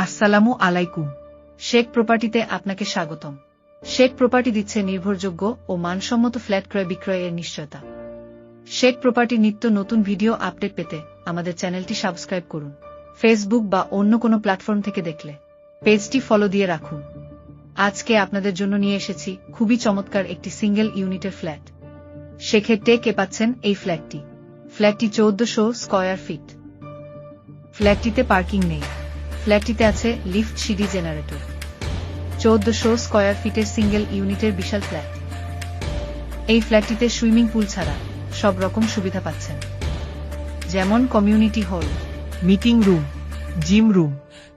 আসসালামু আলাইকুম। শেখ প্রপার্টিতে আপনাকে স্বাগতম। শেখ প্রপার্টি দিচ্ছে নির্ভরযোগ্য ও মানসম্মত ফ্ল্যাট ক্রয় বিক্রয়ের নিশ্চয়তা। শেখ প্রপার্টি নিত্য নতুন ভিডিও আপডেট পেতে আমাদের চ্যানেলটি সাবস্ক্রাইব করুন। ফেসবুক বা অন্য কোনো প্ল্যাটফর্ম থেকে দেখলে পেজটি ফলো দিয়ে রাখুন। আজকে আপনাদের জন্য নিয়ে এসেছি খুবই চমৎকার একটি সিঙ্গেল ইউনিটের ফ্ল্যাট। শেখের টেকে পাচ্ছেন এই ফ্ল্যাটটি। ফ্ল্যাটটি 1400 স্কয়ার ফিট। ফ্ল্যাটটিতে পার্কিং নেই। ফ্ল্যাটটিতে আছে লিফট, সিঁড়ি, জেনারেটর। 1400 স্কয়ার ফিটের সিঙ্গেল ইউনিটের বিশাল ফ্ল্যাট। এই ফ্ল্যাটটিতে সুইমিং পুল ছাড়া সব রকম সুবিধা পাচ্ছেন, যেমন community hall, meeting room, gym room,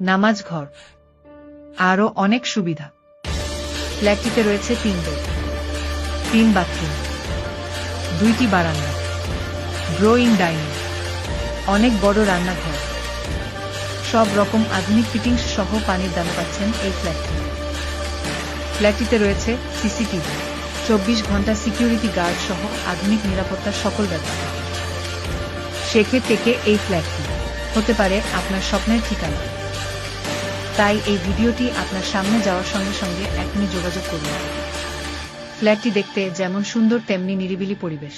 নামাজ ঘর, আরও অনেক সুবিধা। ফ্ল্যাটটিতে রয়েছে 3 বেড, 3 বাথরুম, 2টি বারান্দা, ড্রয়িং ডাইনিং, অনেক বড় রান্নাঘর, সব রকম আধুনিক ফিটিংস সহ পানির দামে পাচ্ছেন এই ফ্ল্যাটটি। ফ্ল্যাটটিতে রয়েছে সিসিটিভি, 24 ঘন্টা সিকিউরিটি গার্ড সহ আধুনিক নিরাপত্তার সকল ব্যবস্থা। শেখের টেকে এই ফ্ল্যাটটি হতে পারে আপনার স্বপ্নের ঠিকানা। তাই এই ভিডিওটি আপনার সামনে যাওয়ার সঙ্গে সঙ্গে এখনই যোগাযোগ করুন। ফ্ল্যাটটি দেখতে যেমন সুন্দর তেমনি নিরিবিলি পরিবেশ।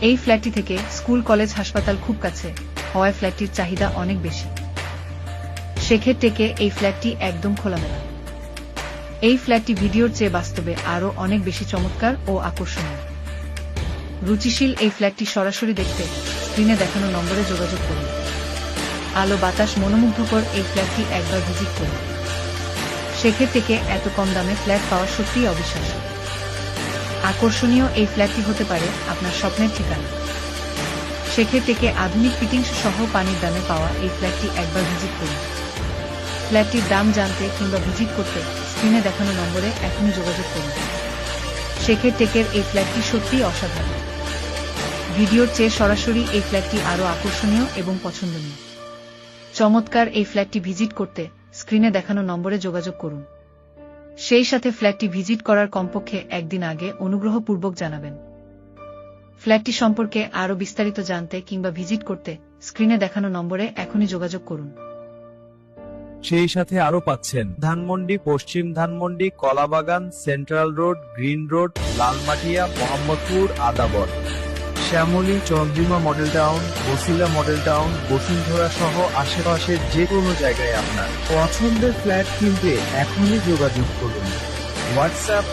এই ফ্ল্যাটটি থেকে স্কুল, কলেজ, হাসপাতাল খুব কাছে হওয়ায় ফ্ল্যাটটির চাহিদা অনেক বেশি। শেখের টেকে এই ফ্ল্যাটটি একদম খোলামেলা। এই ফ্ল্যাটটি ভিডিওর চেয়ে বাস্তবে আরও অনেক বেশি চমৎকার ও আকর্ষণীয়। রুচিশীল এই ফ্ল্যাটটি সরাসরি দেখতে স্ক্রিনে দেখানো নম্বরে যোগাযোগ করুন। আলো বাতাস মনোমুগ্ধকর এই ফ্ল্যাটটি একবার ভিজিট করুন। শেখের টেকে এত কম দামে ফ্ল্যাট পাওয়া সত্যিই অবিশ্বাস্য। আকর্ষণীয় এই ফ্ল্যাটটি হতে পারে আপনার স্বপ্নের ঠিকানা। শেখের টেকে আধুনিক ফিটিংস সহ পানির দামে পাওয়া এই ফ্ল্যাটটি একবার ভিজিট করুন। ফ্ল্যাটটির দাম জানতে কিংবা ভিজিট করতে স্ক্রিনে দেখানো নম্বরে এখনই যোগাযোগ করুন। শেখের টেকের এই ফ্ল্যাটটি সত্যিই অসাধারণ। ভিডিওর চেয়ে সরাসরি এই ফ্ল্যাটটি আরও আকর্ষণীয় এবং পছন্দনীয়। চমৎকার এই ফ্ল্যাটটি ভিজিট করতে স্ক্রিনে দেখানো নম্বরে যোগাযোগ করুন। সেই সাথে ফ্ল্যাটটি ভিজিট করার কমপক্ষে একদিন আগে অনুগ্রহপূর্বক জানাবেন। ফ্ল্যাটটি সম্পর্কে আরও বিস্তারিত জানতে কিংবা ভিজিট করতে স্ক্রিনে দেখানো নম্বরে এখনই যোগাযোগ করুন। সেই সাথে আরো পাচ্ছেন ধানমন্ডি, পশ্চিম Dhanmondi, Kalabagan, central road, green road, Lalmatia, Mohammadpur, Adabor, Shyamoli, Chandrima model town, Basila model town, Bashundhara সহ আশেপাশের যে কোনো জায়গায় আপনার পছন্দের ফ্ল্যাট কিনতে এখনই যোগাযোগ করুন। হোয়াটসঅ্যাপ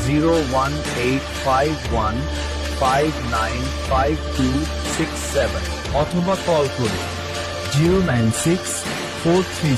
01851595267 অথবা কল করুন 09643